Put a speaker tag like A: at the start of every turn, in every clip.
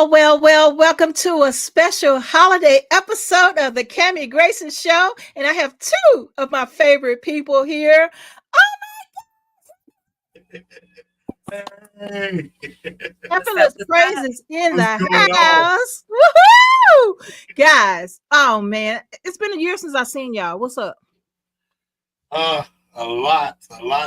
A: Well, welcome to a special holiday episode of the Cammie Grayson Show. And I have two of my favorite people here.
B: Hey,
A: Effortless
C: What's up?
A: Praises in
B: what's
A: the
B: going on?
A: house. Woohoo! Guys, oh man, it's been a year since I've seen y'all. What's up?
B: Uh, a lot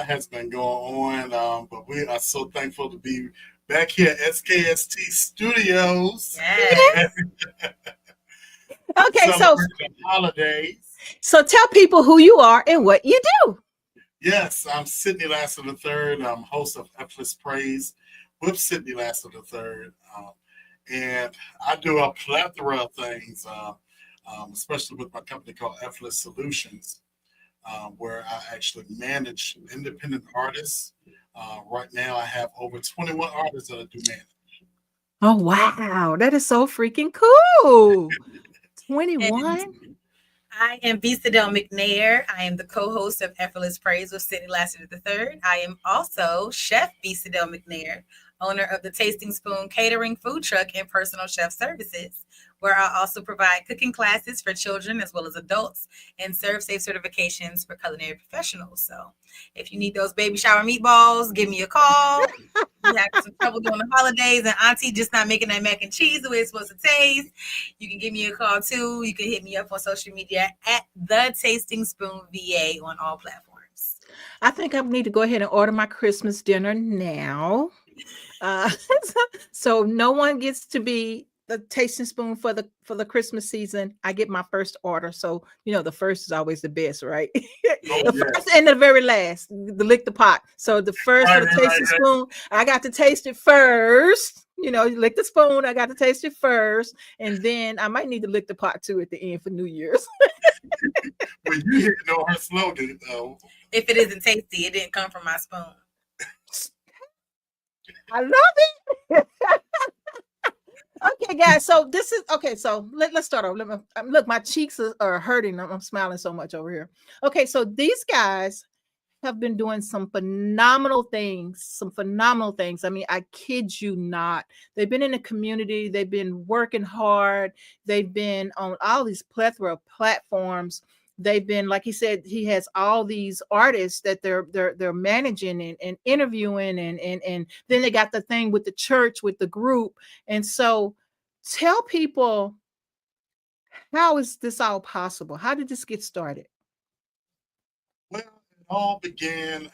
B: has been going on, but we are so thankful to be back here at SKST Studios,
C: Yes.
A: Okay,
B: celebrating the holidays.
A: so tell people who you are and what you do.
B: Yes, I'm Sidney Lasser III. I'm host of Effortless Praise with Sidney Lasser III, and I do a plethora of things, especially with my company called Effortless Solutions. Where I actually manage independent artists. Right now, I have over 21 artists that I do manage.
A: Oh wow, that is so freaking cool. 21?
C: And I am Visadel McNair. I am the co-host of Effortless Praise with Sidney Lasser III. I am also Chef Visadel McNair, owner of the Tasting Spoon Catering Food Truck and Personal Chef Services, where I also provide cooking classes for children as well as adults and serve safe certifications for culinary professionals. So if you need those baby shower meatballs, give me a call. You have some trouble during the holidays and auntie just not making that mac and cheese the way it's supposed to taste, you can give me a call too. You can hit me up on social media at the Tasting Spoon VA on all platforms.
A: I think I need to go ahead and order my Christmas dinner now. Uh, so no one gets to be the tasting spoon for the Christmas season. I get my first order. So the first is always the best, right?
B: Oh,
A: The
B: yes.
A: first and the very last, the lick the pot. So the first for the
B: Right.
A: tasting spoon, I got to taste it first. You lick the spoon, I got to taste it first, and then I might need to lick the pot too at the end for New Year's.
B: Well, you didn't know her slogan, though.
C: If it isn't tasty, it didn't come from my spoon.
A: I love it. Okay, guys. So this is okay. So let's start off. Look, my cheeks are hurting. I'm smiling so much over here. Okay, so these guys have been doing some phenomenal things. Some phenomenal things. I mean, I kid you not. They've been in the community. They've been working hard. They've been on all these plethora of platforms. They've been, like he said, he has all these artists that they're managing and interviewing, and then they got the thing with the church with the group. And so tell people, how is this all possible? How did this get started?
B: Well, it all began in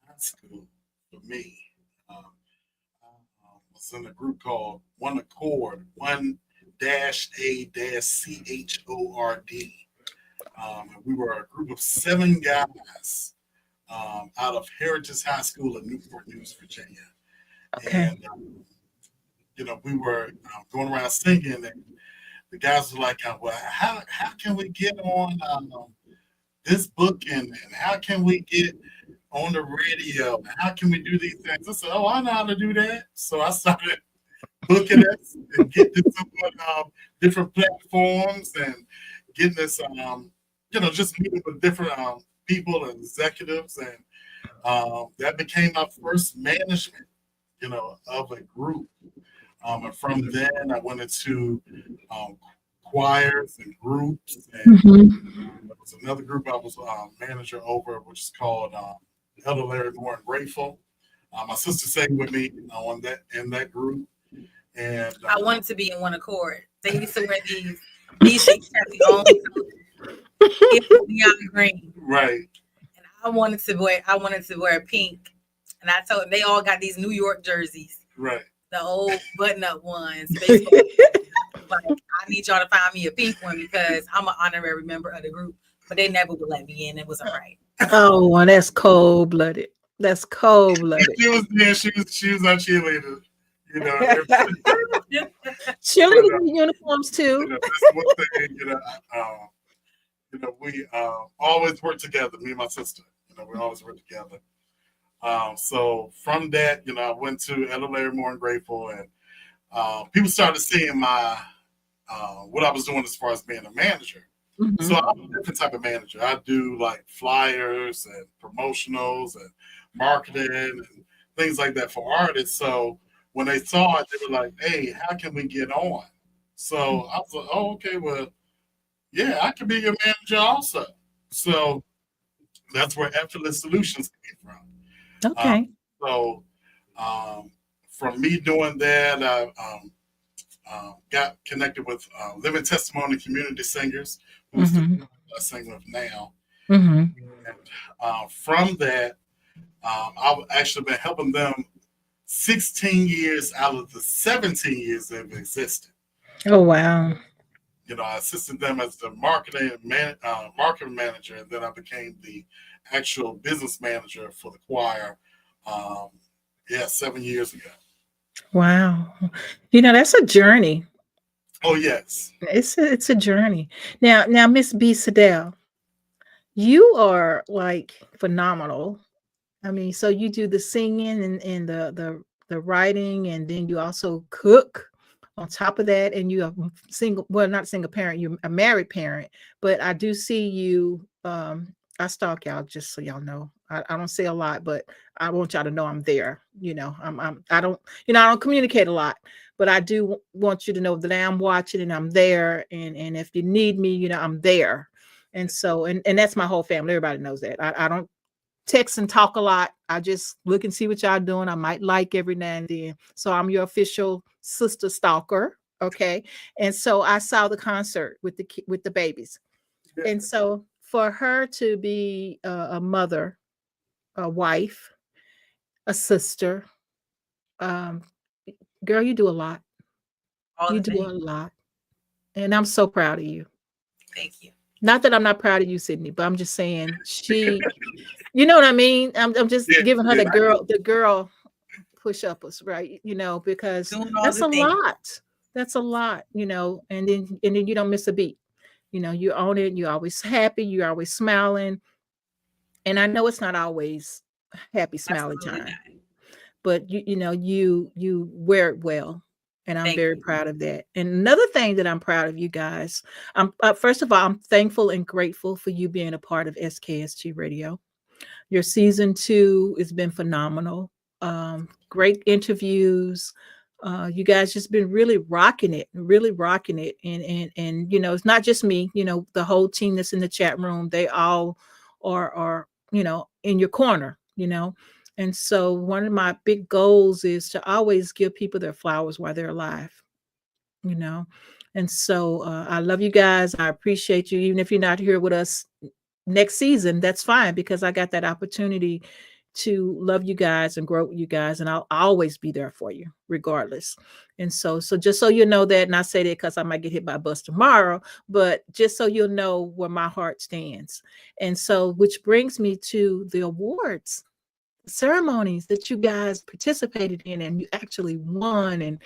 B: high school for me. I was in a group called One Accord, 1-A-CHORD. And we were a group of 7 guys out of Heritage High School in Newport News, Virginia.
A: Okay.
B: And, we were going around singing, and the guys were like, well, how can we get on this booking, and how can we get on the radio, and how can we do these things? I said, oh, I know how to do that. So I started booking us and getting this on different platforms and getting this, just meeting with different people and executives, and that became my first management, of a group. And from then, I went into choirs and groups, and there was another group I was manager over, which is called Elder Larry Moore and Grateful. My sister sang with me in that group, and
C: I wanted to be in One Accord. They used to wear these shapes have the own it's neon green.
B: right.
C: And I wanted to wear pink. And I told them they all got these New York jerseys.
B: Right.
C: The old button-up ones. Baseball. Like, I need y'all to find me a pink one because I'm an honorary member of the group. But they never would let me in. It wasn't right.
A: Oh, well, that's cold blooded. That's cold blooded.
B: She was there. She was our cheerleader.
A: Cheerleading uniforms too.
B: That's one thing. We always work together. Me and my sister. We always work together. So from that, I went to Elder Larry Moore and Grateful, and people started seeing my what I was doing as far as being a manager.
A: Mhm.
B: So I'm a different type of manager. I do like flyers and promotionals and marketing and things like that for artists. So when they saw it, they were like, "Hey, how can we get on?" So I was like, "Oh, okay, well, yeah, I can be your manager also." So that's where Effortless Solutions came from. Um,
A: Okay.
B: so um, from me doing that, I got connected with Living Testimony Community Singers, who's the
A: Mm-hmm.
B: I sing with now.
A: Mm-hmm.
B: And from that, I've actually been helping them 16 years out of the 17 years they've existed.
A: Oh wow.
B: You know, I assisted them as the marketing manager, and then I became the actual business manager for the choir. Um, yeah, 7 years ago.
A: Wow. That's a journey.
B: Oh yes,
A: It's a journey. Now, Miss B. Sadell, you are like phenomenal. I mean, so you do the singing and the writing, and then you also cook on top of that, and you are single, well, not single parent, you're a married parent, but I do see you. I stalk y'all just so y'all know. I don't say a lot, but I want y'all to know I'm there. I don't, I don't communicate a lot, but I do want you to know that I'm watching and I'm there. And if you need me, I'm there. And so, and that's my whole family. Everybody knows that. I don't text and talk a lot. I just look and see what y'all doing. I might like every now and then. So I'm your official sister stalker. Okay. And so I saw the concert with the babies. And so for her to be a mother, a wife, a sister, um, girl, you do a lot.
C: All
A: You
C: the
A: do a
C: things.
A: lot. And I'm so proud of you.
C: Thank you.
A: Not that I'm not proud of you, Sydney, but I'm just saying you know what I mean? I'm just
B: yeah,
A: giving her
B: yeah,
A: the girl push uppers, right? Because
C: Doing all
A: that's
C: the
A: a
C: things.
A: lot. That's a lot, and then you don't miss a beat. You own it, you're always happy, you're always smiling. And I know it's not always happy smiling
C: Absolutely
A: time,
C: not.
A: but you wear it well. And I'm
C: Thank
A: very
C: you.
A: proud of that. And another thing that I'm proud of you guys, I'm first of all, I'm thankful and grateful for you being a part of SKST Radio. Your season 2 has been phenomenal. Great interviews. You guys just been really rocking it. And it's not just me. The whole team that's in the chat room. They all are in your corner. And so one of my big goals is to always give people their flowers while they're alive. You know, and so I love you guys. I appreciate you, even if you're not here with us next season, that's fine because I got that opportunity to love you guys and grow with you guys, and I'll always be there for you regardless. And so just so you know that, and I say that because I might get hit by a bus tomorrow, but just so you'll know where my heart stands. And so, which brings me to the awards ceremonies that you guys participated in and you actually won.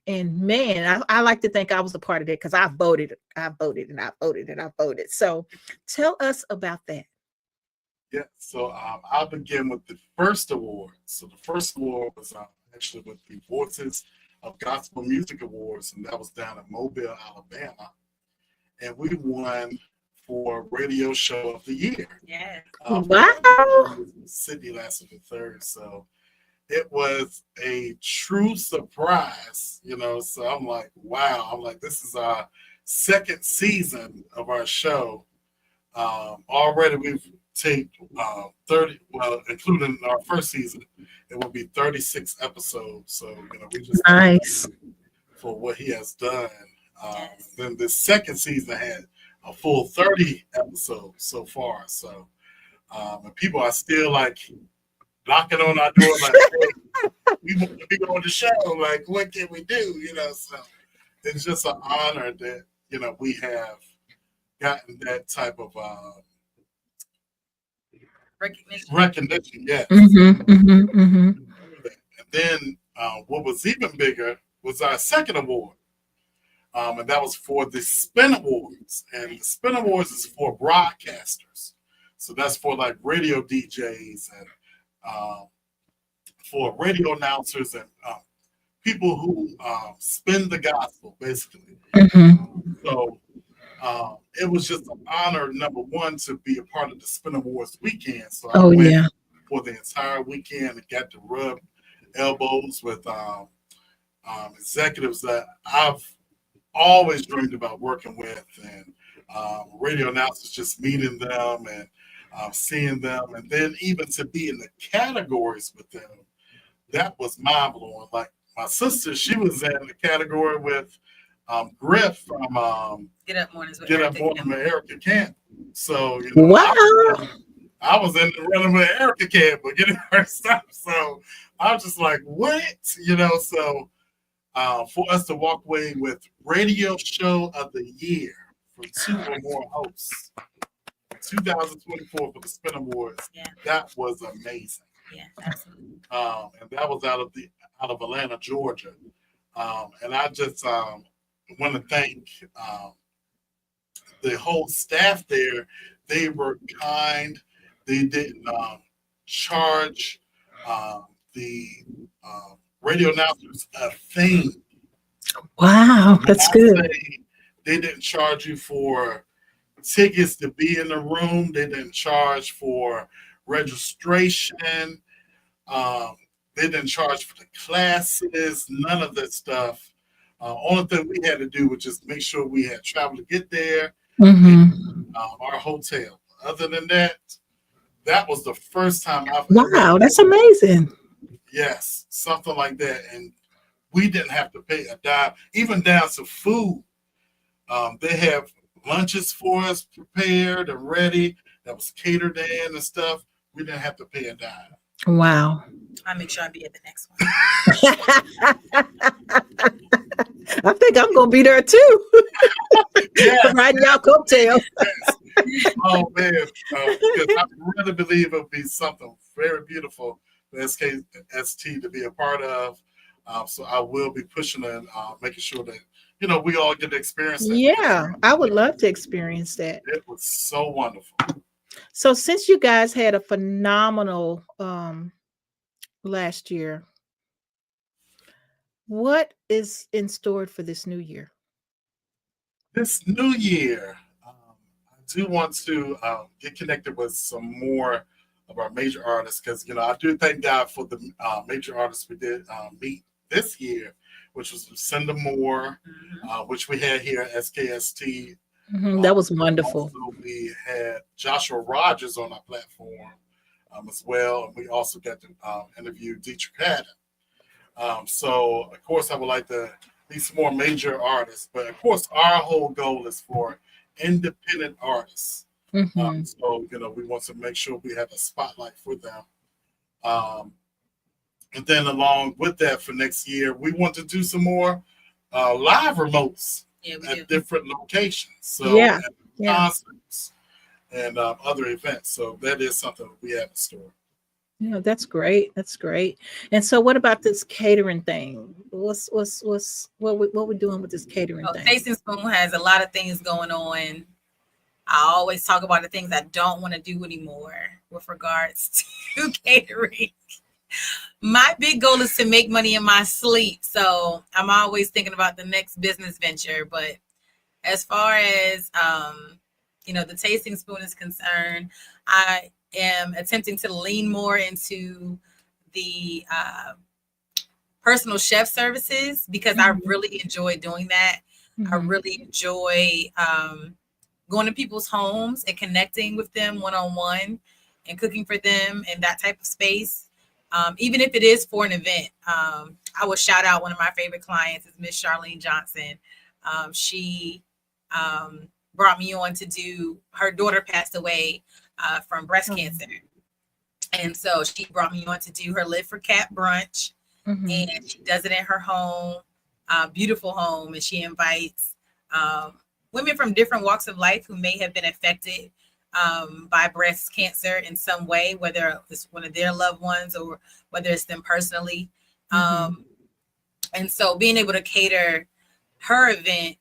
A: And man, I like to think I was a part of that because I voted and I voted and I voted. So tell us about that.
B: yeah. So I'll begin with the first award. So the first award was actually with the Voices of Gospel Music Awards, and that was down in Mobile, Alabama, and we won for Radio Show of the Year.
C: Yes.
A: Wow.
B: Sydney lasted the third, so it was a true surprise, So I'm like, wow. I'm like, this is our second season of our show. Already we've taped 30, well, including our first season, it will be 36 episodes. So, we just thank
A: Nice.
B: for what he has done.
C: Yes.
B: Then the second season had a full 30 episodes so far. So, and people are still like knocking on our door, like, hey, we want to be on the show. Like, what can we do? So it's just an honor that, we have gotten that type of recognition. Yes.
A: Mm-hmm.
B: And then what was even bigger was our second award. And that was for the Spin Awards. And the Spin Awards is for broadcasters. So that's for like radio DJs and for radio announcers and people who spin the gospel, basically.
A: Mm-hmm.
B: So it was just an honor, number one, to be a part of the Spin Awards weekend. So I
A: Oh
B: went
A: yeah.
B: for the entire weekend and got to rub elbows with executives that I've always dreamed about working with, and radio announcers, just meeting them and seeing them, and then even to be in the categories with them, that was mind blowing. Like my sister, she was in the category with Griff from
C: Get Up Mornings with
B: Get Up
C: Erica
B: Morning
C: Campbell.
B: with Erica Camp. So
A: Wow.
B: I was in the running with Erica Campbell getting her stuff. So I was just like, what? So for us to walk away with Radio Show of the Year for 2 or more hosts, 2024 for the Spin Awards, that was amazing.
C: Yeah, absolutely.
B: And that was out of Atlanta, Georgia. And I just want to thank the whole staff there. They were kind. They didn't charge the radio announcers a thing.
A: Wow, that's good.
B: They didn't charge you for tickets to be in the room. They didn't charge for registration. They didn't charge for the classes. None of that stuff. Only thing we had to do was just make sure we had travel to get there. And, our hotel. Other than that, that was the first time I've
A: Wow, that's amazing.
B: Yes, something like that. And we didn't have to pay a dime, even down to food. They have lunches for us prepared and ready that was catered in and stuff. We didn't have to pay a dime.
A: Wow.
C: I'll make sure I be at the next one.
A: I think I'm gonna be there too.
B: Yes,
A: Riding y'all coattails.
B: yes. Oh man, because I really believe it'll be something very beautiful for SKST to be a part of. So I will be pushing and making sure that we all get to experience that.
A: Yeah, I would love to experience that.
B: It was so wonderful.
A: So since you guys had a phenomenal last year, what is in store for this new year?
B: This new year, I do want to get connected with some more of our major artists because I do thank God for the major artists we did meet this year, which was Lucinda Moore, which we had here at SKST.
A: That was wonderful.
B: Also, we had Joshua Rogers on our platform as well, and we also got to interview Dietrich Haddon. So, of course, I would like to meet some more major artists, but of course, our whole goal is for independent artists. So, we want to make sure we have a spotlight for them. And then along with that for next year, we want to do some more live remotes at different locations. So concerts and other events. So that is something we have in store.
A: Yeah, that's great. That's great. And so what about this catering thing? What we doing with this catering thing?
C: Tasting Spoon has a lot of things going on. I always talk about the things I don't want to do anymore with regards to catering. My big goal is to make money in my sleep. So I'm always thinking about the next business venture. But as far as, the Tasting Spoon is concerned, I am attempting to lean more into the personal chef services because I really enjoy doing that. I really enjoy going to people's homes and connecting with them one-on-one and cooking for them in that type of space. Even if it is for an event, I will shout out one of my favorite clients is Miss Charlene Johnson. She brought me on to do, her daughter passed away from breast cancer. And so she brought me on to do her Live for Cat brunch. And she does it in her home, beautiful home. And she invites women from different walks of life who may have been affected by breast cancer in some way, whether it's one of their loved ones or whether it's them personally. And so being able to cater her event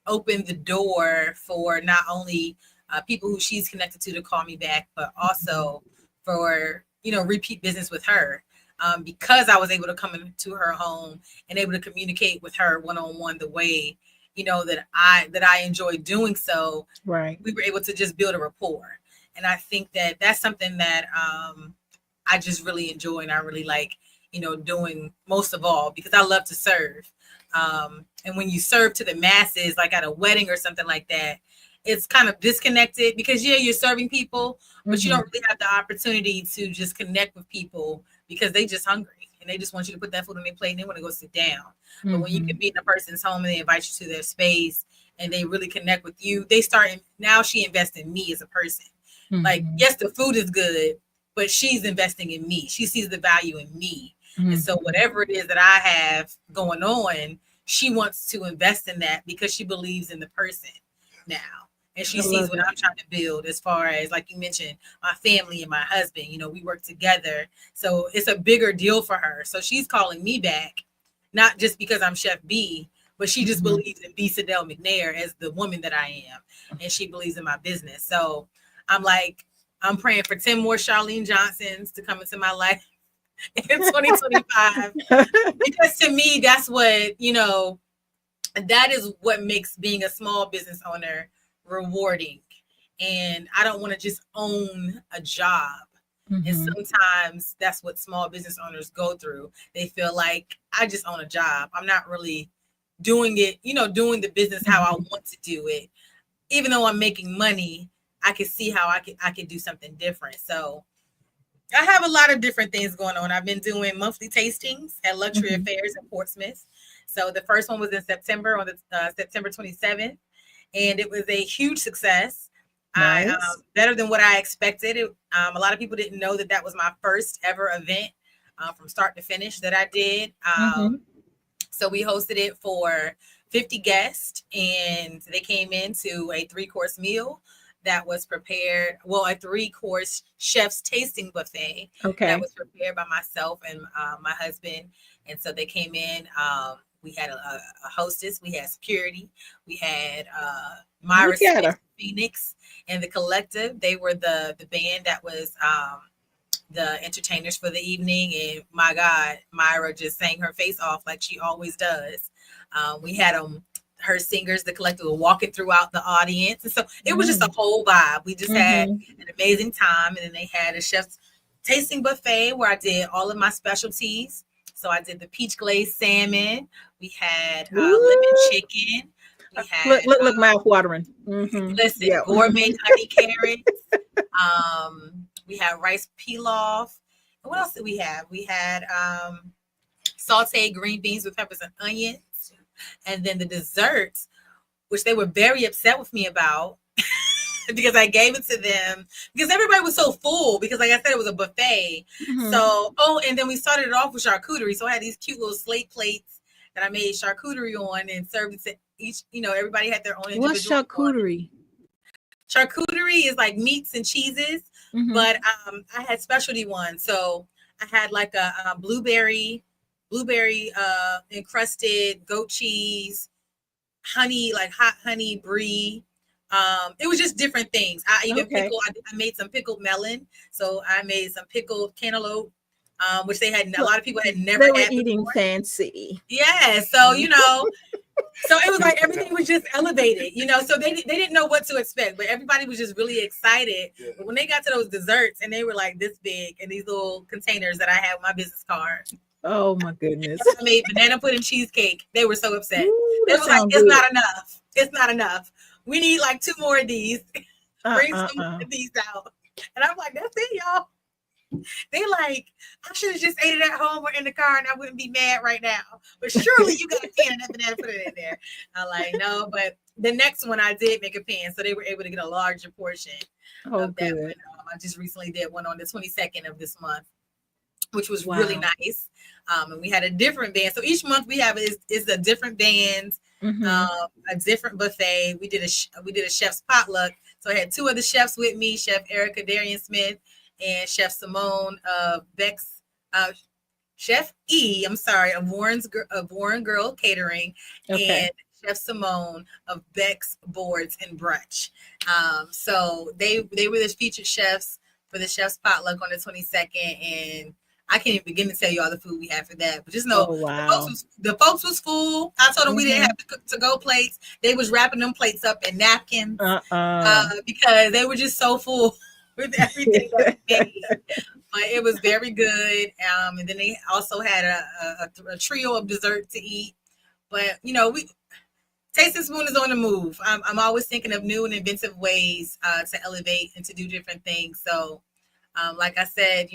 C: opened the door for not only people who she's connected to call me back, but also for, repeat business with her. Because I was able to come into her home and able to communicate with her one-on-one the way, that I enjoy doing so.
A: Right.
C: We were able to just build a rapport. And I think that that's something that I just really enjoy and I really like. doing most of all, because I love to serve. And when you serve to the masses, like at a wedding or something like that, it's kind of disconnected because you're serving people, but you don't really have the opportunity to just connect with people because they just hungry and they just want you to put that food on their plate and they want to go sit down. But when you can be in a person's home and they invite you to their space and they really connect with you, now she invests in me as a person. Like, yes, the food is good, but she's investing in me. She sees the value in me. And so whatever it is that I have going on, she wants to invest in that because she believes in the person now. And she sees what I'm trying to build as far as, like you mentioned, my family and my husband, we work together. So it's a bigger deal for her. So she's calling me back, not just because I'm Chef B, but she just believes in B. Sidell McNair as the woman that I am. And she believes in my business. So I'm praying for 10 more Charlene Johnsons to come into my life in 2025. Because to me, that's what, that is what makes being a small business owner rewarding. And I don't want to just own a job. And sometimes that's what small business owners go through. They feel like I just own a job. I'm not really doing it, doing the business how I want to do it. Even though I'm making money, I can see how I can do something different. So I have a lot of different things going on. I've been doing monthly tastings at Luxury Affairs in Portsmouth. So the first one was in September, on the September 27th. And it was a huge success. Nice. Better than what I expected. A lot of people didn't know that was my first ever event from start to finish that I did. So we hosted it for 50 guests, and they came into a 3-course meal that was prepared, a 3-course chef's tasting buffet that was prepared by myself and my husband. And so they came in. We had a hostess, we had security, we had Myra Smith, Phoenix, and the Collective. They were the band that was the entertainers for the evening. And my God, Myra just sang her face off like she always does. We had her singers, the Collective, were walking throughout the audience. And so it was just a whole vibe. We just had an amazing time. And then they had a chef's tasting buffet where I did all of my specialties. So I did the peach glazed salmon. We had lemon chicken. We had
A: look mouth watering.
C: Listen, gourmet honey carrots. We had rice pilaf. What else did we have? We had sauteed green beans with peppers and onions. And then the desserts, which they were very upset with me about because I gave it to them because everybody was so full because, like I said, it was a buffet. So, and then we started it off with charcuterie. So I had these cute little slate plates that I made charcuterie on and served it to each, everybody had their own individual.
A: What's charcuterie?
C: Charcuterie is like meats and cheeses, but I had specialty ones. So I had like a blueberry encrusted goat cheese, honey, like hot honey brie. It was just different things. I even I made some pickled melon. So I made some pickled cantaloupe, which a lot of people had never had.
A: They were eating fancy.
C: Yeah. So, so it was like everything was just elevated, so they didn't know what to expect, but everybody was just really excited. Yeah. But when they got to those desserts and they were like this big and these little containers that I had with my business card.
A: Oh my goodness.
C: I made banana pudding cheesecake. They were so upset. They were like, it's not enough. It's not enough. We need like 2 more of these. Bring some of these out. And I'm like, that's it, y'all. They like, I should have just ate it at home or in the car and I wouldn't be mad right now. But surely you got a pan and that banana put it in there. I'm like, no, but the next one I did make a pan. So they were able to get a larger portion of that one. I just recently did one on the 22nd of this month, which was really nice. And we had a different band. So each month we have is a different band, a different buffet. We did a chef's potluck. So I had 2 other chefs with me, Chef Erica Darian Smith and Chef Simone of Beck's, Chef E, I'm sorry, of Warren Girl Catering, and Chef Simone of Beck's Boards and Brunch. So they were the featured chefs for the chef's potluck on the 22nd, and I can't even begin to tell you all the food we had for that. But just know the folks was full. I told them we didn't have to-go plates. They was wrapping them plates up in napkins because they were just so full. with everything that we made. But it was very good. And then they also had a trio of dessert to eat. But we Taste and Spoon is on the move. I'm always thinking of new and inventive ways to elevate and to do different things. So, like I said,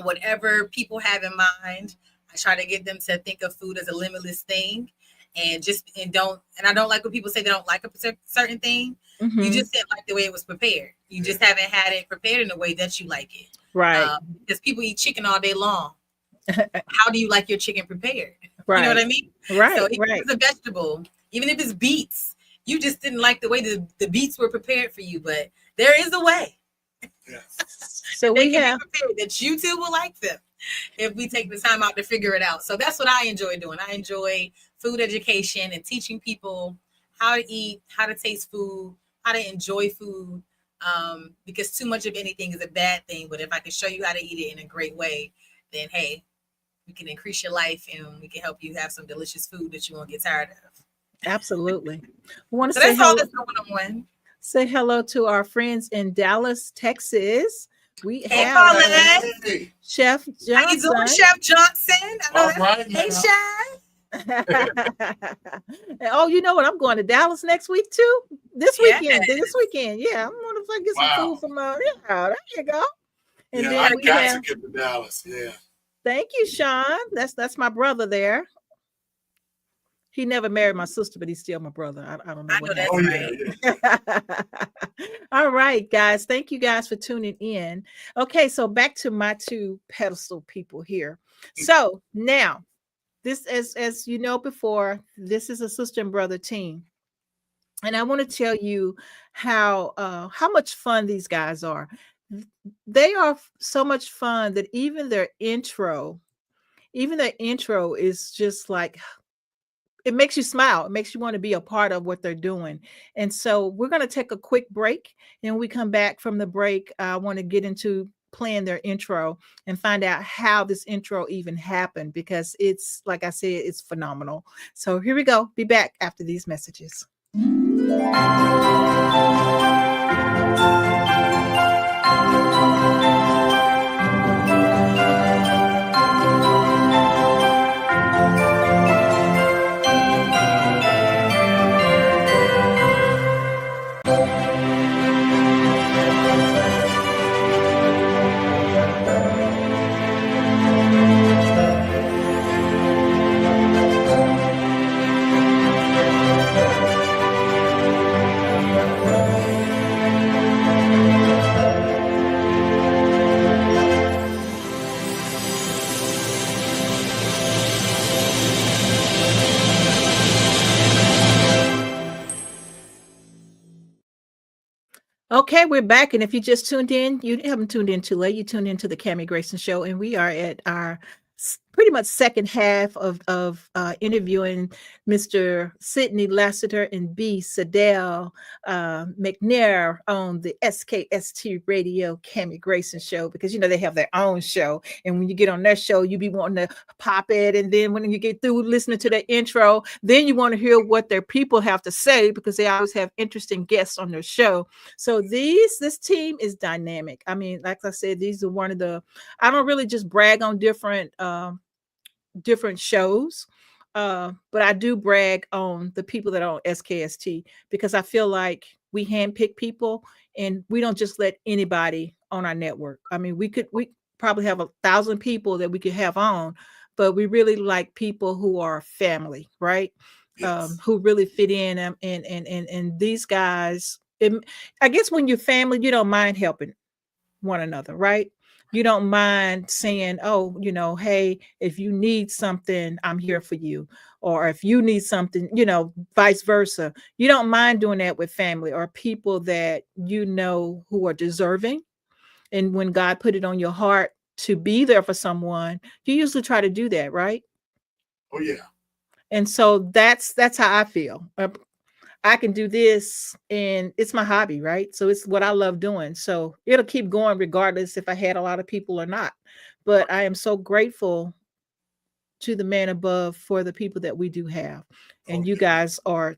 C: whatever people have in mind, I try to get them to think of food as a limitless thing, and I don't like when people say they don't like a certain thing. You
A: Mhm.
C: just didn't like the way it was prepared. You just haven't had it prepared in a way that you like it.
A: Right.
C: Because people eat chicken all day long. How do you like your chicken prepared? You know what
A: Right.
C: I mean? So
A: Right.
C: even if
A: Right.
C: it's a vegetable, even if it's beets, you just didn't like the way the beets were prepared for you. But there is a way
B: Yes.
A: So
C: that they
A: we
C: can be
A: have
C: prepared that you too will like them if we take the time out to figure it out. So that's what I enjoy doing. I enjoy food education and teaching people how to eat, how to taste food, how to enjoy food. Because too much of anything is a bad thing. But if I can show you how to eat it in a great way, then hey, we can increase your life and we can help you have some delicious food that you won't get tired of.
A: absolutely. We want to
C: So that's all that's going on.
A: say hello to our friends in Dallas, Texas. We
C: Hey,
A: have
C: Paulette.
B: Hey,
A: Chef
C: How you doing,
A: Johnson.
C: Chef Johnson? I know
B: all
C: that.
B: right
C: Hey,
B: now.
C: Chef.
A: Oh, you know what? I'm going to Dallas next week too. This
C: Yeah.
A: weekend. This weekend. Yeah, I'm gonna get some food
B: Wow.
A: from yeah, there you go. And
B: Yeah,
A: then
B: I
C: Gotta
A: we
C: get
B: got
C: it.
B: to
A: have
B: get to Dallas. Yeah.
A: thank you, Sean. That's my brother there. He never married my sister, but he's still my brother. I don't know
C: I
A: what
C: know that's
B: Oh
A: happened
B: yeah,
C: right.
B: yeah.
A: there. All right, guys. Thank you guys for tuning in. Okay, so back to my two pedestal people here. So now, this as you know before, this is a sister and brother team. And I want to tell you how much fun these guys are. They are so much fun that even their intro is just like it makes you smile. It makes you want to be a part of what they're doing. And so we're going to take a quick break. And when we come back from the break, I want to get into playing their intro and find out how this intro even happened because it's, like I said, it's phenomenal. So here we go. Be back after these messages. Okay, we're back. And if you just tuned in, you haven't tuned in too late. You tuned into the Cammie Grayson Show, and we are at our pretty much second half of interviewing Mr. Sidney Lassiter and B. Sadell McNair on the SKST Radio Cammie Grayson Show because you know they have their own show, and when you get on their show, you be wanting to pop it, and then when you get through listening to their intro, then you want to hear what their people have to say because they always have interesting guests on their show. So this team is dynamic. I mean, like I said, these are one of the. I don't really just brag on different shows, but I do brag on the people that are on SKST because I feel like we handpick people and we don't just let anybody on our network. I mean, we probably have 1,000 people that we could have on, but we really like people who are family, right?
B: Yes.
A: Who really fit in, and these guys. I guess when you're family, you don't mind helping one another, right? You don't mind saying, oh, hey, if you need something, I'm here for you. Or if you need something, vice versa. You don't mind doing that with family or people that who are deserving. And when God put it on your heart to be there for someone, you usually try to do that, right?
B: Oh yeah.
A: And so that's how I feel. I can do this and it's my hobby, right? So it's what I love doing. So it'll keep going regardless if I had a lot of people or not. But I am so grateful to the man above for the people that we do have.
B: Oh
A: And you
B: yeah.
A: guys are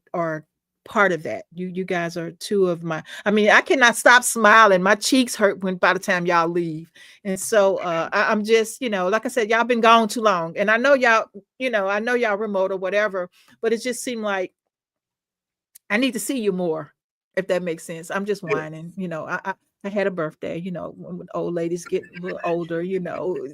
A: part of that. You guys are two of my, I mean, I cannot stop smiling. My cheeks hurt when by the time y'all leave. And so I'm just, like I said, y'all been gone too long. And I know y'all, I know y'all remote or whatever, but it just seemed like I need to see you more, if that makes sense. I'm just whining. I had a birthday. When old ladies get a little older,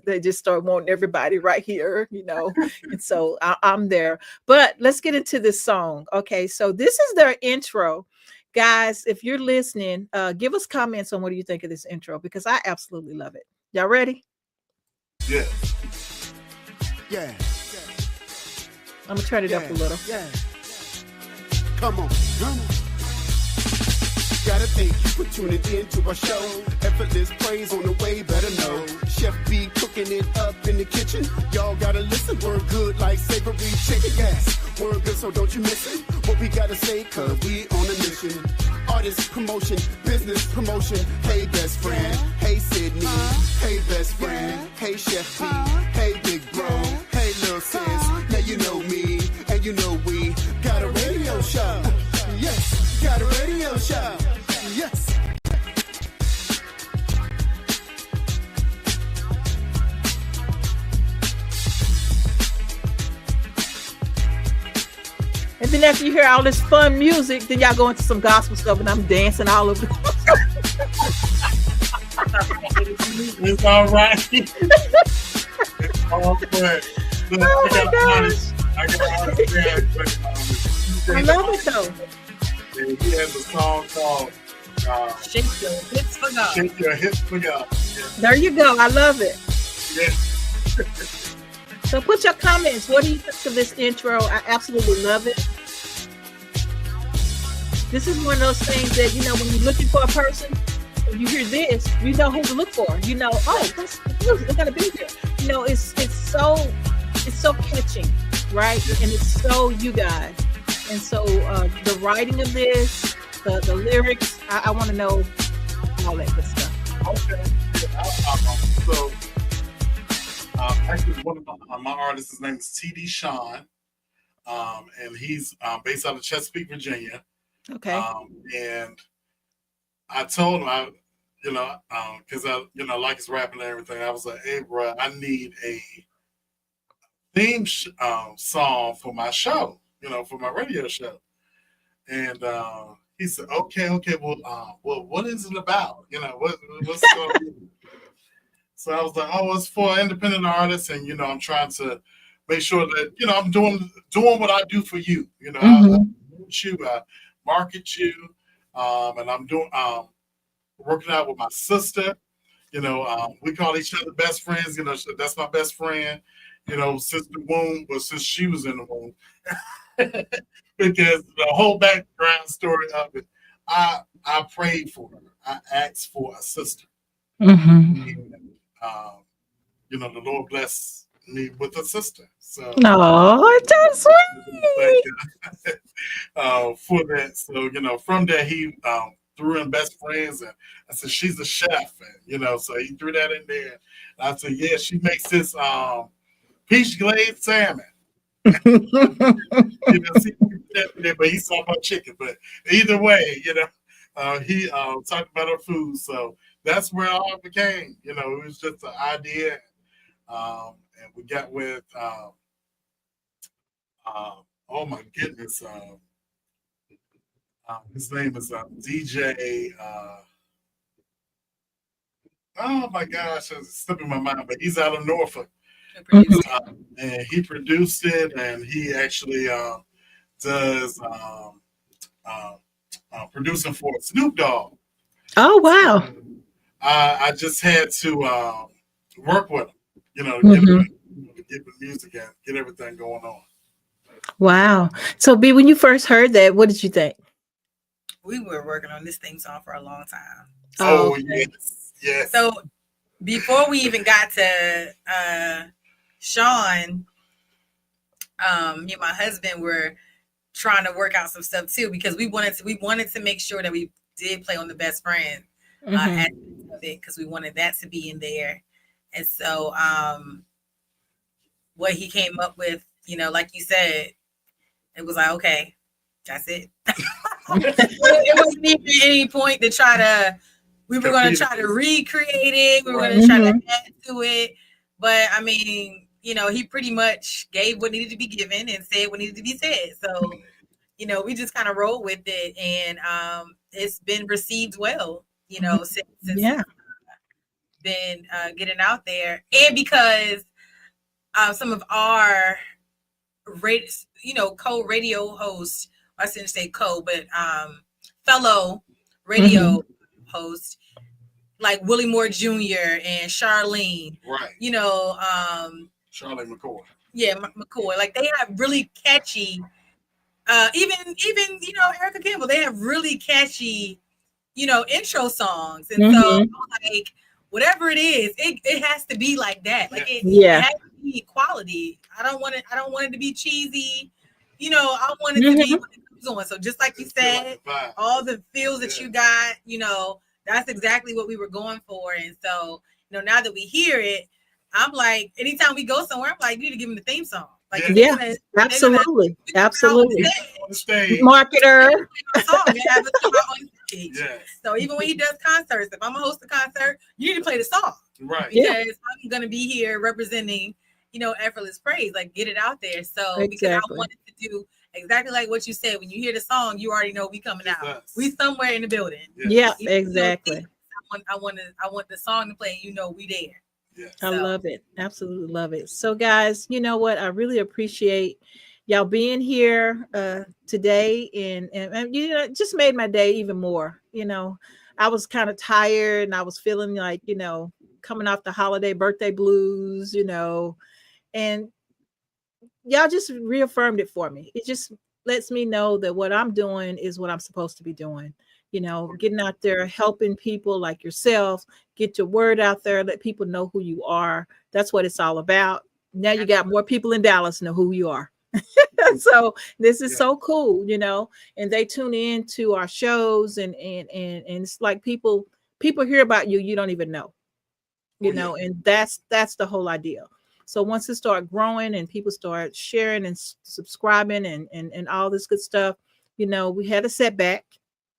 A: they just start wanting everybody right here, and so I'm there. But let's get into this song. Okay, so this is their intro. Guys, if you're listening, give us comments on what do you think of this intro, because I absolutely love it. Y'all ready?
B: Yeah.
D: Yeah.
A: I'm gonna turn it up a little.
D: Yeah. Come on. Gotta thank you for tuning in to our show. Effortless praise on the way, better know. Chef B cooking it up in the kitchen. Y'all gotta listen, we're good like savory chicken. Yes, we're good, so don't you miss it. What we gotta say, cause we on a mission. Artist promotion, business promotion. Hey best friend, hey Sydney, hey best friend, hey Chef B, hey big bro, hey little sis. Now you know me, and you know we got a radio show. Yes, got a radio show. Yes.
A: And then after you hear all this fun music, then y'all go into some gospel stuff, and I'm dancing all over.
B: It's all right. It's all good. Look,
A: Oh
B: I
A: my
B: gotta understand.
A: I love it though.
B: He has a song called
C: Shake your hips for God.
B: Shake Your Hips for God. Yeah.
A: There you go. I love it.
B: Yeah.
A: So put your comments. What do you think of this intro? I absolutely love it. This is one of those things that, when you're looking for a person, and you hear this, you know who to look for. Oh, that's the music. They're gonna be here. It's so catching, right? And it's so you guys. And so the writing of this, the lyrics, I want to know all that good stuff.
B: Okay. So, actually, one of my artists, his name is T.D. Sean, and he's based out of Chesapeake, Virginia.
A: Okay.
B: And I told him, because I like his rapping and everything, I was like, hey, bro, I need a theme song for my show, for my radio show. And he said, okay, well, what is it about? What's going on? So I was like, oh, it's for independent artists, and I'm trying to make sure that I'm doing what I do for you. I promote you, I market you, and I'm doing working out with my sister. We call each other best friends. That's my best friend. Since the womb, but since she was in the womb. Because the whole background story of it, I prayed for her. I asked for a sister.
A: Mm-hmm.
B: And, the Lord blessed me with a sister. So,
A: oh, that's sweet.
B: For that. So, from there, he threw in best friends, and I said, she's a chef. And, so he threw that in there. And I said, yeah, she makes this peach glazed salmon. But he's talking about chicken. But either way, he talked about her food. So that's where it all became. It was just an idea. And we got with oh my goodness, his name is DJ. Oh my gosh, it's slipping my mind, but he's out of Norfolk. And he produced it, and he actually does producing for Snoop Dogg.
A: Oh wow!
B: I just had to work with him, to get the music and get everything going on.
A: Wow! So, B, when you first heard that, what did you think?
C: We were working on this theme song for a long time.
B: Oh, yes.
C: So before we even got to Sean, me and my husband were trying to work out some stuff too, because we wanted to make sure that we did play on the best friend aspect of it, because we wanted that to be in there. And so what he came up with, like you said, it was like, okay, That's it. It wasn't even any point to try to. We were going to try to recreate it. We were going to try to add to it. But I mean, you know, he pretty much gave what needed to be given and said what needed to be said. So, you know, we just kind of rolled with it, and it's been received well. You know, since it's been getting out there, and because some of our co-radio hosts, I shouldn't say co, but fellow radio hosts like Willie Moore Jr. and Charlene,
B: right?
C: You know,
B: Charlene McCoy.
C: Yeah, McCoy. Like they have really catchy. Even you know Erica Campbell. They have really catchy, you know, intro songs, and so like whatever it is, it has to be like that. Like it has to be quality. I don't want it to be cheesy. You know, I want it to be what it comes on. So just like you said, all the feels that you got, you know, that's exactly what we were going for. And so, you know, now that we hear it, I'm like, anytime we go somewhere, I'm like, you need to give them the theme song. Like,
A: absolutely. Absolutely.
B: On the stage.
A: Marketer.
C: So even when he does concerts, if I'm gonna host a concert, you need to play the song.
B: Right.
C: Because I'm gonna be here representing, you know, Effortless Praise, like get it out there. So because I wanted to do exactly like what you said. When you hear the song, you already know we coming out. We somewhere in the building.
A: Yeah, exactly.
C: I want the song to play. You know, we there.
B: Yeah.
A: I love it. Absolutely love it. So guys, you know what? I really appreciate y'all being here today, and you know, it just made my day even more. You know, I was kind of tired and I was feeling like, you know, coming off the holiday birthday blues, you know, and y'all just reaffirmed it for me. It just lets me know that what I'm doing is what I'm supposed to be doing. You know, getting out there, helping people like yourself, get your word out there, let people know who you are. That's what it's all about. Now you got more people in Dallas know who you are. So this is so cool, you know, and they tune in to our shows and it's like people hear about you, you don't even know, you know, and that's the whole idea. So once it start growing and people start sharing and subscribing and all this good stuff, you know, we had a setback,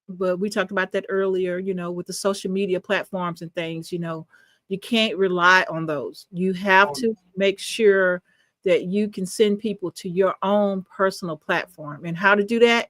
A: but we talked about that earlier, you know, with the social media platforms and things, you know, you can't rely on those. You have to make sure that you can send people to your own personal platform. And how to do that?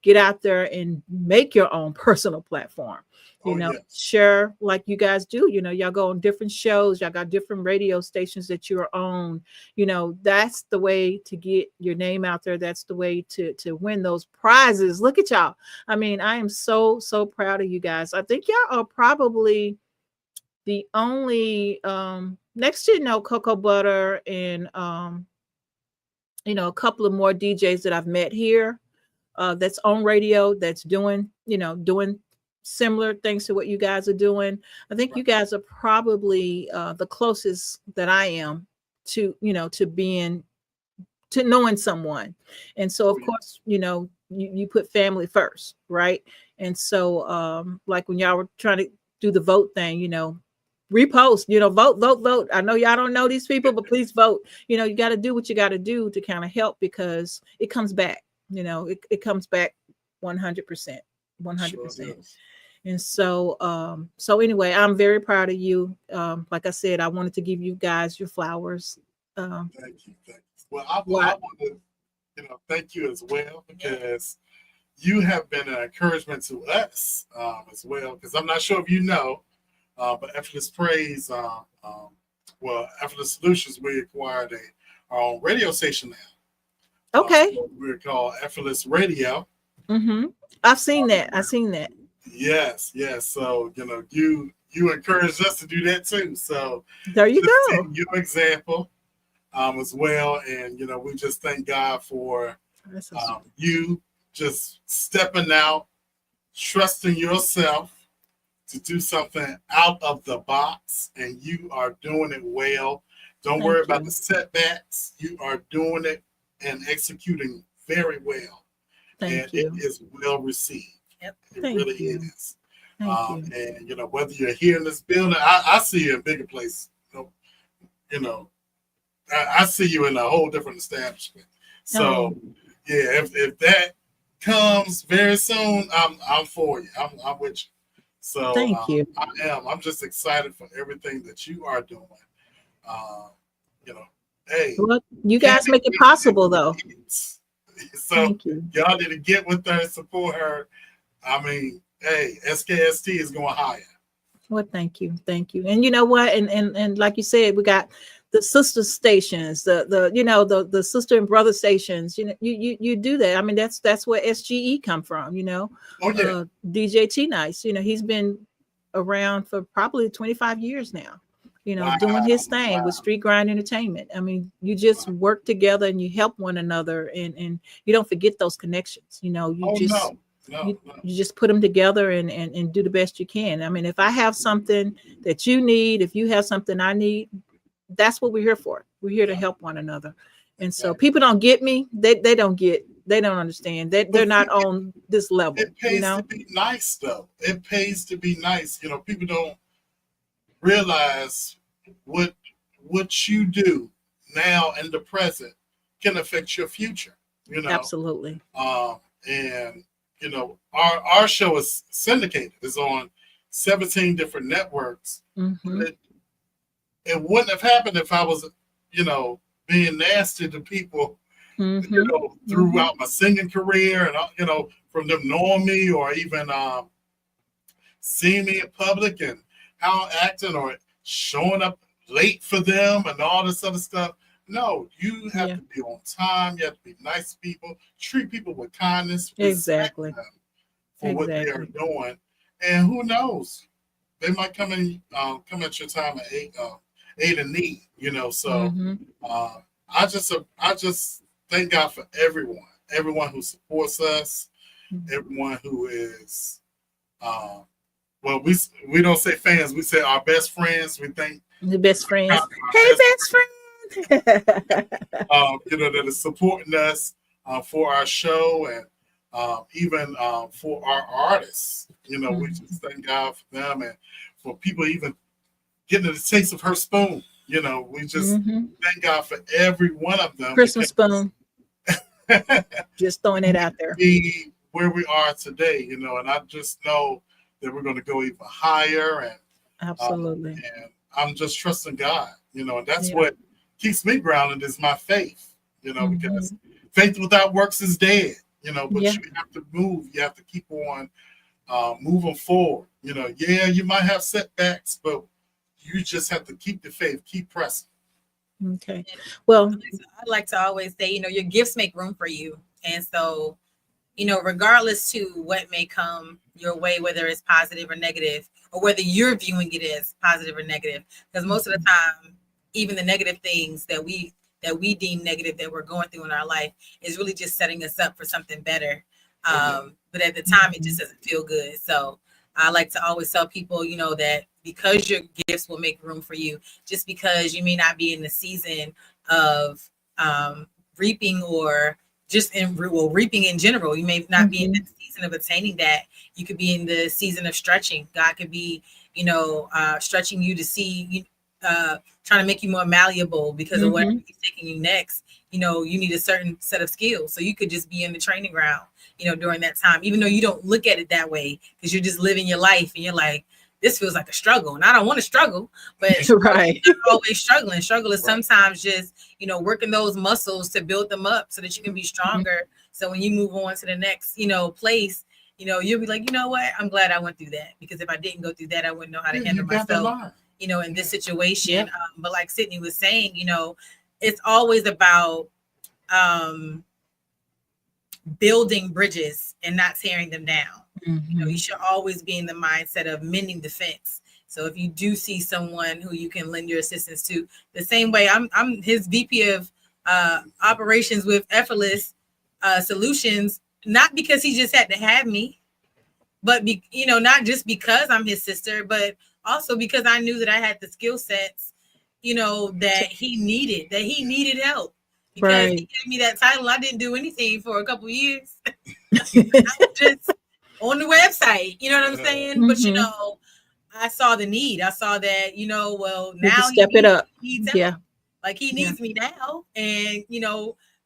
A: Get out there and make your own personal platform. You know, share like you guys do. You know, y'all go on different shows. Y'all got different radio stations that you're on. You know, that's the way to get your name out there. That's the way to win those prizes. Look at y'all. I mean, I am so proud of you guys. I think y'all are probably the only next to, you know, Cocoa Butter and you know, a couple of more DJs that I've met here that's on radio, that's doing, you know, doing similar things to what you guys are doing. I think you guys are probably the closest that I am to, you know, to knowing someone. And so of course, you know, you put family first, right? And so like when y'all were trying to do the vote thing, you know, repost, you know, vote. I know y'all don't know these people, but please vote. You know, you got to do what you got to do to kind of help, because it comes back, you know, it comes back 100%. Sure. And so, so anyway, I'm very proud of you. Like I said, I wanted to give you guys your flowers.
B: Thank you. Well, I want to, you know, thank you as well, because you have been an encouragement to us as well. Because I'm not sure if you know, but Effortless Praise, Effortless Solutions, we acquired our own radio station now.
A: Okay.
B: We're called Effortless Radio.
A: I've seen that.
B: Yes. So, you know, you encouraged us to do that too. So
A: there you go.
B: Your example as well. And, you know, we just thank God for you just stepping out, trusting yourself to do something out of the box, and you are doing it well. Don't worry about the setbacks. You are doing it and executing very well. Thank you. It is well received. Yep. It really is. And, you know, whether you're here in this building, I see you in bigger places. You know, I see you in a whole different establishment. So, yeah, if that comes very soon, I'm for you. I'm with you. So
A: Thank you.
B: I'm just excited for everything that you are doing. You know, hey,
A: Well, you
B: can't
A: guys make it possible, though.
B: So
A: Thank you.
B: y'all need to get with her and support her. I mean, hey, SKST is going higher.
A: Well, thank you, and you know what, and like you said, we got the sister stations, the sister and brother stations. You do that. I mean, that's where SGE come from.
B: Oh yeah,
A: DJ T Nice. He's been around for probably 25 years now.
B: wow,
A: Doing his thing with
B: wow,
A: Street Grind Entertainment. I mean, you just
B: wow.
A: work together and you help one another, and you don't forget those connections. You
B: Oh
A: just
B: no.
A: you just put them together and do the best you can. I mean, if I have something that you need, if you have something I need, that's what we're here for. We're here to
B: Yeah,
A: help one another. And so
B: exactly.
A: people don't get me. They don't understand. They're
B: But
A: not
B: see,
A: on this level,
B: it pays to be nice, though. It pays to be nice. People don't realize what you do now in the present can affect your future. You know,
A: Absolutely.
B: and our show is syndicated. It's on 17 different networks.
A: Mm-hmm.
B: It wouldn't have happened if I was, being nasty to people,
A: Mm-hmm.
B: throughout my singing career, and from them knowing me or even seeing me in public and how I'm acting or showing up late for them and all this other stuff. No, you have
A: Yeah.
B: to be on time. You have to be nice to people, treat people with kindness, respect
A: Exactly.
B: them for what they are
A: Exactly.
B: doing. And who knows? They might come at your time at aid and need, So
A: Mm-hmm.
B: I just thank God for everyone who supports us, everyone who is well, we don't say fans, we say our best friends. We thank
A: The best friends.
B: our
A: Hey,
B: best
A: best friend.
B: that is supporting us for our show and even for our artists. We just thank God for them and for people even getting a taste of her spoon. We just
A: Mm-hmm.
B: thank God for every one of them.
A: Christmas spoon. Just throwing it out there.
B: Be where we are today, and I just know that we're going to go even higher,
A: Absolutely.
B: and I'm just trusting God, and that's
A: Yeah.
B: what keeps me grounded is my faith,
A: Mm-hmm.
B: because faith without works is dead, but
A: Yeah.
B: you have to move, you have to keep on moving forward, yeah, you might have setbacks, but you just have to keep the faith, keep pressing.
A: Okay. Well,
C: I like to always say, your gifts make room for you. And so, regardless to what may come your way, whether it's positive or negative, or whether you're viewing it as positive or negative, because most of the time, even the negative things that we deem negative that we're going through in our life is really just setting us up for something better. But at the time, it just doesn't feel good. So I like to always tell people, that because your gifts will make room for you, just because you may not be in the season of reaping or just reaping in general, you may not be in the season of attaining that. You could be in the season of stretching. God could be, stretching you to see, trying to make you more malleable because of whatever He's taking you next. You need a certain set of skills. So you could just be in the training ground, during that time, even though you don't look at it that way because you're just living your life and you're like, this feels like a struggle. And I don't want to struggle, but
A: right.
C: you're not always struggling. Struggle is sometimes just, working those muscles to build them up so that you can be stronger. So when you move on to the next, place, you'll be like, you know what? I'm glad I went through that, because if I didn't go through that, I wouldn't know how to handle myself, in this situation.
A: Yeah.
C: But like Sydney was saying, it's always about building bridges and not tearing them down. You should always be in the mindset of mending the fence. So if you do see someone who you can lend your assistance to, the same way I'm his VP of operations with Effortless Solutions, not because he just had to have me, but not just because I'm his sister, but also because I knew that I had the skill sets, that he needed help. Because he gave me that title, I didn't do anything for a couple of years. I was just on the website, you know what I'm saying? But I saw the need. I saw that, well, now
A: step it up.
C: He needs help.
A: Yeah.
C: Like he needs me now. And,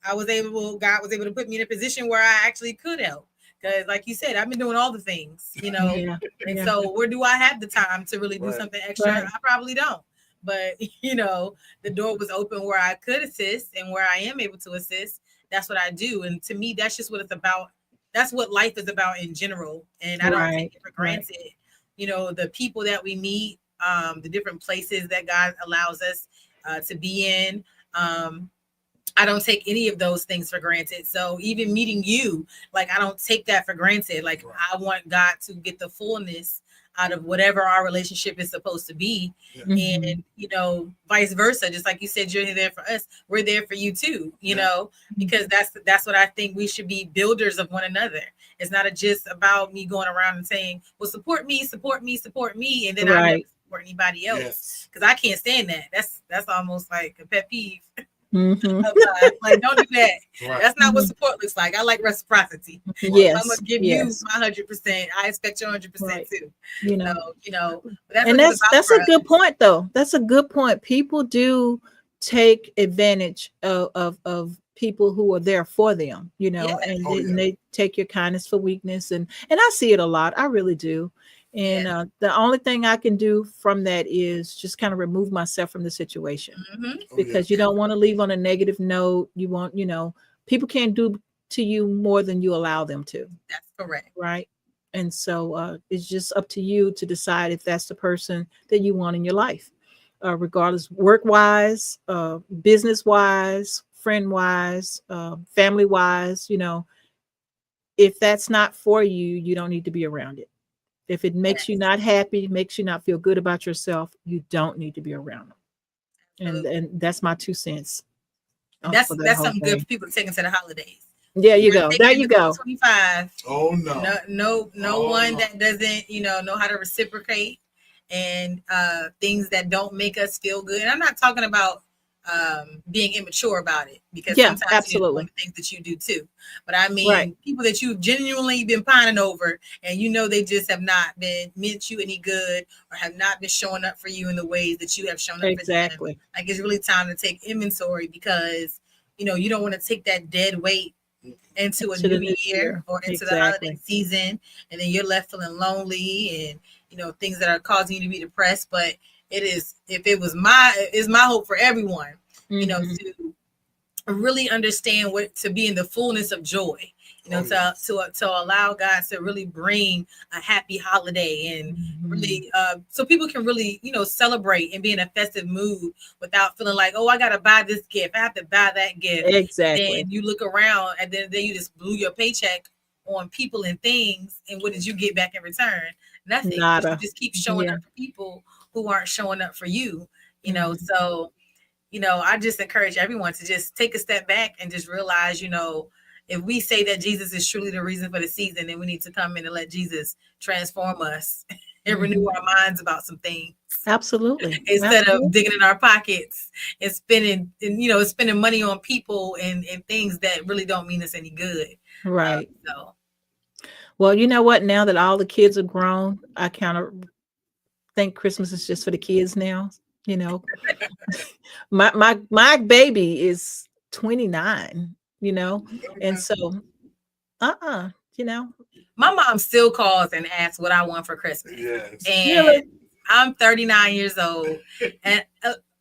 C: God was able to put me in a position where I actually could help. Because, like you said, I've been doing all the things,
A: Yeah.
C: and
A: Yeah.
C: so where do I have the time to really do
B: Right.
C: something extra?
A: Right.
C: I probably don't. But, the door was open where I could assist and where I am able to assist. That's what I do. And to me, that's just what it's about. That's what life is about in general. And I don't
A: Right.
C: take it for
A: Right.
C: granted. The people that we meet, the different places that God allows us to be in. I don't take any of those things for granted. So even meeting you, like I don't take that for granted. Like
B: Right.
C: I want God to get the fullness out of whatever our relationship is supposed to be.
A: Mhm.
C: And vice versa. Just like you said, you're there for us, we're there for you too,
B: Yeah.
C: because that's what I think we should be, builders of one another. It's not just about me going around and saying, well, support me, support me, support me, and then I never
A: Right.
C: support anybody else.
B: Yes.
C: Because I can't stand that. That's almost like a pet peeve.
A: Mhm.
C: Like, don't do that.
B: Right.
C: That's not what support looks like. I like reciprocity. I'm
A: Yes.
C: gonna give you my 100%. I expect your 100%
A: Right.
C: too.
A: You know.
C: So, but that's
A: And
C: what it's about
A: that's
C: for
A: a good
C: us.
A: point though. That's a good point. People do take advantage of people who are there for them,
C: Yeah.
A: and,
B: Oh, yeah.
A: they take your kindness for weakness, and I see it a lot. I really do. And the only thing I can do from that is just kind of remove myself from the situation,
C: Mm-hmm.
B: Oh, yeah.
A: because you don't want to leave on a negative note. You want, people can't do to you more than you allow them to.
C: That's correct.
A: Right. And so it's just up to you to decide if that's the person that you want in your life, regardless, work wise, business wise, friend wise, family wise. If that's not for you, you don't need to be around it. If it makes you
C: Yes,
A: not happy, makes you not feel good about yourself, you don't need to be around them.
C: absolutely.
A: And that's my 2 cents
C: That's
A: for that
C: that's
A: whole
C: something good
A: thing.
C: for people to take into the holidays.
A: There you
C: We're
A: go.
C: taking
A: There you
C: into
A: go.
C: 2025.
B: Oh, no.
C: No
B: Oh,
C: one
B: no.
C: that doesn't know how to reciprocate, and things that don't make us feel good. And I'm not talking about being immature about it, because
A: Yeah,
C: sometimes you're doing
A: absolutely.
C: the things that you do too. But I
A: Right.
C: mean, people that you've genuinely been pining over, and they just have not been meant you any good, or have not been showing up for you in the ways that you have shown up for them.
A: Exactly.
C: Like, it's really time to take inventory, because you don't want to take that dead weight into a
A: To the
C: new
A: new
C: year
A: year.
C: or into the holiday
A: Exactly.
C: season, and then you're left feeling lonely, and things that are causing you to be depressed. But it's my hope for everyone,
A: Mhm.
C: to really understand what to be in the fullness of joy,
B: Oh,
C: to,
B: yes.
C: to allow God to really bring a happy holiday, and
A: Mhm.
C: really so people can really celebrate and be in a festive mood without feeling like, oh, I gotta buy this gift, I have to buy that gift.
A: Exactly.
C: Then you look around, and then you just blew your paycheck on people and things, and what did you get back in return? Nothing. Because you
A: Nada.
C: just keep showing
A: Yeah.
C: up for people who aren't showing up for you.
A: Mhm.
C: So I just encourage everyone to just take a step back and just realize, if we say that Jesus is truly the reason for the season, then we need to come in and let Jesus transform us and renew
A: Mhm.
C: our minds about some things,
A: Absolutely.
C: instead of
A: Absolutely.
C: digging in our pockets and spending money on people and things that really don't mean us any good.
A: Right.
C: So
A: Well, you know what? Now that all the kids are grown, I kind of think Christmas is just for the kids now. You know, my baby is 29, and
B: Okay.
A: so uh-uh, you know,
C: my mom still calls and asks what I want for Christmas.
B: Yes.
C: And
A: really.
C: I'm 39 years old. And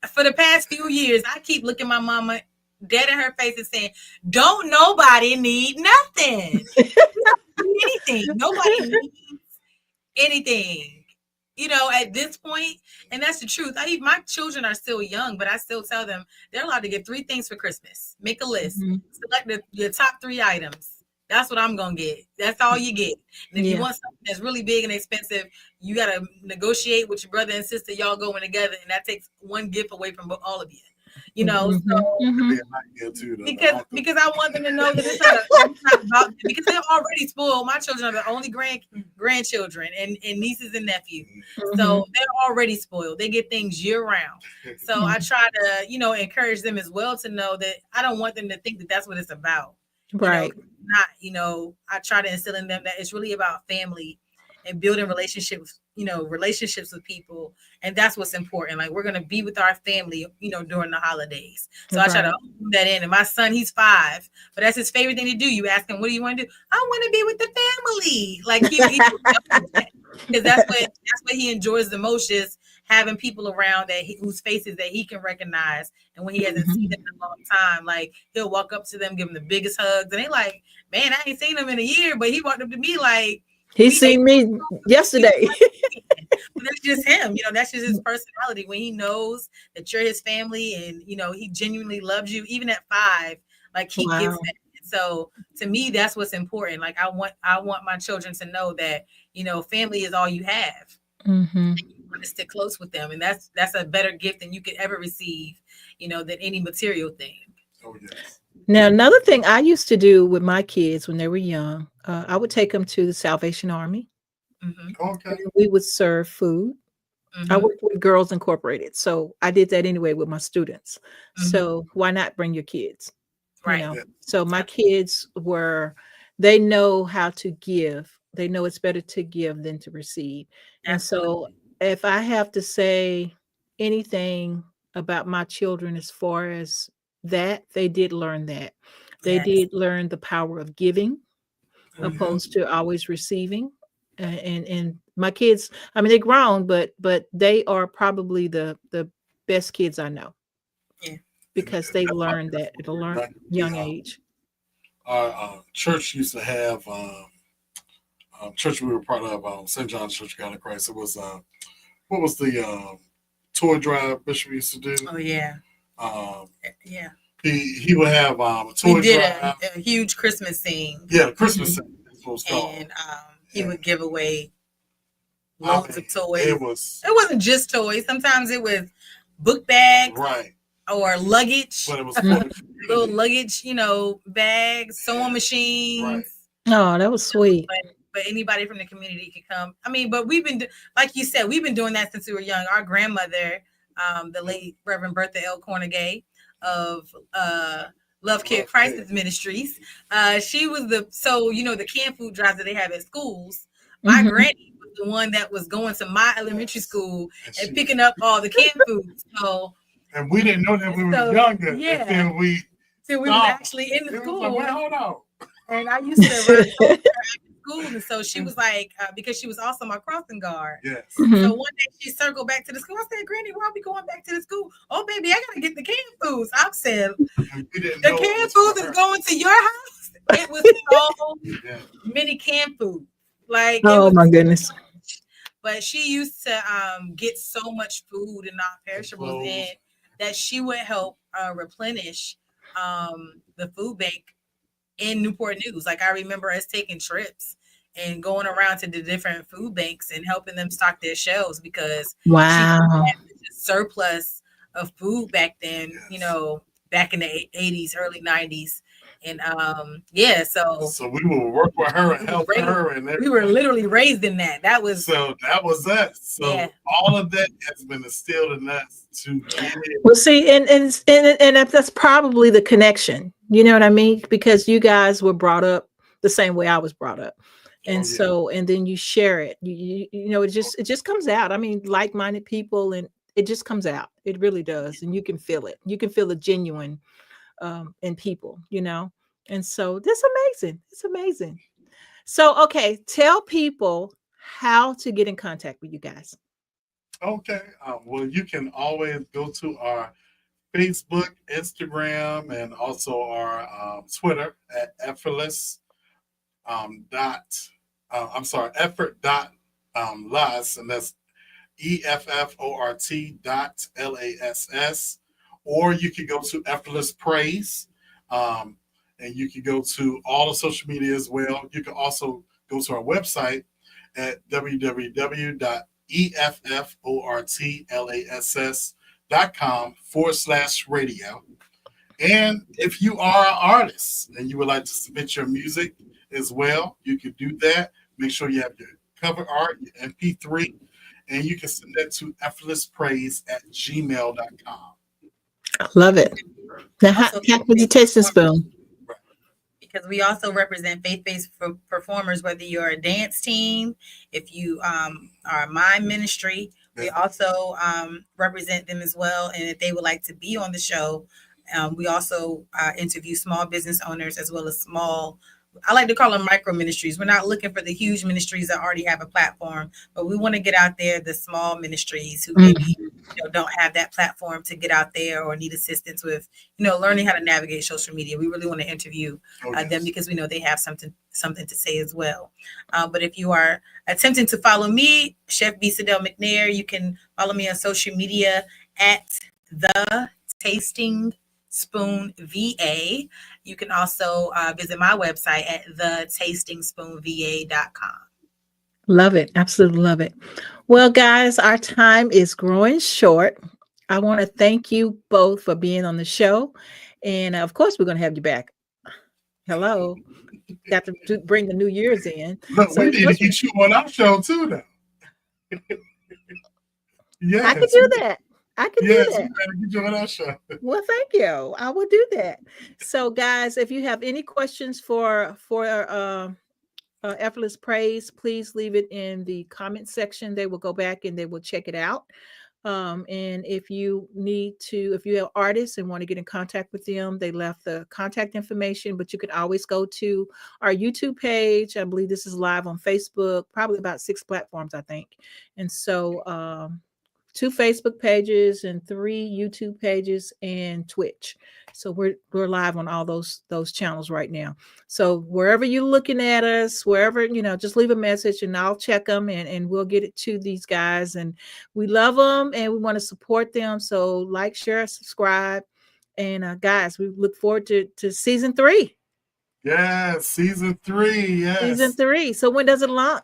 C: for the past few years, I keep looking my mama dead in her face and saying, don't nobody need nothing. Need anything. Nobody needs anything. At this point, and that's the truth. My children are still young, but I still tell them they're allowed to get 3 things for Christmas. Make a list.
A: Mhm.
C: Select your top 3 items. That's what I'm gonna get. That's all you get. And if you
A: Yeah.
C: want something that's really big and expensive, you gotta negotiate with your brother and sister. Y'all going together, and that takes one gift away from all of you.
A: Mhm.
C: So
B: Could be
A: Mhm.
B: a night here too, though.
C: because I want them to know that it's not about them, because they're already spoiled. My children are the only grandchildren and nieces and nephews.
A: Mhm.
C: So they're already spoiled. They get things year round. So I
A: Mhm.
C: try to, encourage them as well to know that I don't want them to think that that's what it's about.
A: Right.
C: Not, I try to instill in them that it's really about family and building relationships with people. And that's what's important. Like, we're going to be with our family, during the holidays. So I try to do that in. And my son, he's 5, but that's his favorite thing to do. You ask him, what do you want to do? I want to be with the family. Like, because that's what he enjoys the most, is having people around whose faces that he can recognize. And when he hasn't seen them in a long time, like, he'll walk up to them, give them the biggest hugs, and they like, man, I ain't seen him in a year, but he walked up to me like,
A: he seen me yesterday.
C: That's just him, that's just his personality. When he knows that you're his family, and he genuinely loves you, even at 5, like, he gets that. So to me, that's what's important. Like, I want my children to know that family is all you have.
A: Mm-hmm.
C: You want to stick close with them, and that's a better gift than you could ever receive, than any material thing.
B: Oh yes.
A: Now, another thing I used to do with my kids when they were young, I would take them to the Salvation Army.
C: Mm-hmm.
B: Okay.
A: We would serve food.
C: Mm-hmm.
A: I worked with Girls Incorporated, so I did that anyway with my students.
C: Mm-hmm.
A: So why not bring your kids?
C: Right.
B: Yeah.
A: So my kids they know how to give. They know it's better to give than to receive.
C: Absolutely.
A: And so if I have to say anything about my children as far as that, they did learn that. They did learn the power of giving opposed to always receiving. And my kids, I mean, they're grown, but they are probably the best kids I know.
C: Yeah.
A: Because they learned that at a young age.
B: Our church used to have church we were part of, St. John's Church of God in Christ. It was what was the toy drive Bishop used to do?
C: Oh yeah.
B: Yeah. He would have a toy
C: we did
B: drive.
C: a huge Christmas scene.
B: Yeah, Christmas scene. That's what it was called.
C: And he would give away loads of toys.
B: It
C: wasn't just toys. Sometimes it was book bags.
B: Right.
C: Or luggage.
B: But it was
C: little luggage, bags, sewing machines.
B: Right.
A: Oh, that was sweet.
C: But anybody from the community could come. I mean, but we've been, like you said, we've been doing that since we were young. Our grandmother, the late Reverend Bertha L. Cornegay of Love Care Crisis Ministries, she was the canned food drives that they have at schools. My granny was the one that was going to my elementary school and picking up all the canned food. So.
B: And we didn't know that we were younger.
C: Yeah.
B: Until we
C: were actually in the school.
B: Like, wait, hold on.
C: And I used to run her school, and so she was like, because she was also my crossing guard.
B: Yes.
C: So one day she circled back to the school. I said, Granny, why are we going back to the school? Oh, baby, I gotta get the canned foods. I said, the canned foods is going to your house. It was so many canned food. Like,
A: oh my goodness.
C: But she used to get so much food and non-perishables in that she would help replenish the food bank in Newport News. Like, I remember us taking trips and going around to the different food banks and helping them stock their shelves, because she had a surplus of food back then, back in the 80s, early 90s. And so
B: we would work with her and help her, and
C: we were literally raised in that. That was
B: us. So all of that has been instilled in us to get it.
A: Well, see, and that's probably the connection. You know what I mean? Because you guys were brought up the same way I was brought up, and and then you share it. It just comes out. I mean, like-minded people, and it just comes out. It really does, and you can feel it. You can feel the genuine. In people, and so that's amazing. It's amazing. So, okay, tell people how to get in contact with you guys.
B: Okay. Well, you can always go to our Facebook, Instagram, and also our Twitter at effortless effort.las, and that's EFFORT.LASS. Or you can go to Effortless Praise, and you can go to all the social media as well. You can also go to our website at www.effortlass.com/radio. And if you are an artist and you would like to submit your music as well, you can do that. Make sure you have your cover art, your MP3, and you can send that to effortlesspraise@gmail.com.
A: I love it. Now, how would you taste the spoon?
C: because we also represent faith-based performers, whether you're a dance team, if you are a mime ministry, we also represent them as well. And if they would like to be on the show, we also interview small business owners as well as small, I like to call them micro ministries. We're not looking for the huge ministries that already have a platform, but we want to get out there, the small ministries who maybe don't have that platform to get out there or need assistance with, learning how to navigate social media. We really want to interview them because we know they have something to say as well. But if you are attempting to follow me, Chef B. Sidell McNair, you can follow me on social media at The Tasting Spoon VA. You can also visit my website at thetastingspoonva.com.
A: Love it. Absolutely love it. Well, guys, our time is growing short. I want to thank you both for being on the show. And of course, we're going to have you back. Hello. Got to bring the New Year's in.
B: Look, we need to get you on our show too now.
A: Yes. I could do that. I can do that.
B: We gotta get you on our show.
A: Well, thank you. I will do that. So, guys, if you have any questions for Effortless Praise, please leave it in the comment section. They will go back and they will check it out. And if you have artists and want to get in contact with them, they left the contact information, but you can always go to our YouTube page. I believe this is live on Facebook, probably about 6 platforms, I think. And so 2 Facebook pages and 3 YouTube pages and Twitch. So we're live on all those channels right now. So wherever you're looking at us, wherever, just leave a message and I'll check them and we'll get it to these guys. And we love them and we want to support them. So like, share, subscribe. And guys, we look forward to season 3.
B: Yes, season 3. Yes.
A: Season 3. So when does it launch?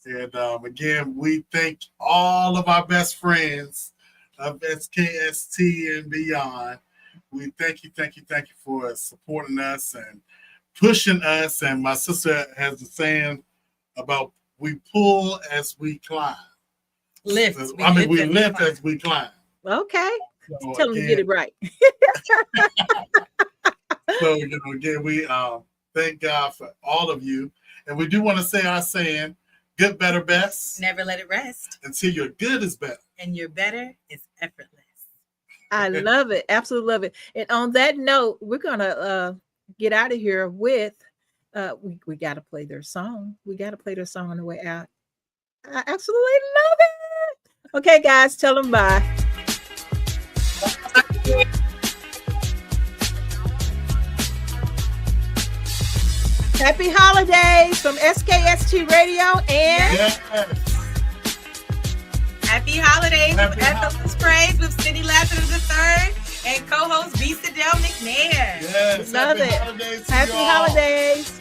B: And again, we thank all of our best friends of SKST and beyond. We thank you for supporting us and pushing us. And my sister has a saying about we pull as we climb.
C: Lift.
B: We lift as we climb.
A: Okay. So tell them to get it right.
B: So, again, we thank God for all of you. And we do want to say our saying, good, better, best.
C: Never let it rest.
B: Until your good is better.
C: And your better is effortless.
A: I love it. Absolutely love it. And on that note, we're going to get out of here with, we got to play their song. We got to play their song on the way out. I absolutely love it. Okay, guys, tell them bye. Happy holidays from SKST Radio and
C: Happy holidays with Effortless Praise with Cindy Lazarus III and co-host B. Sidell McNair.
B: Yes,
A: love it. Happy holidays.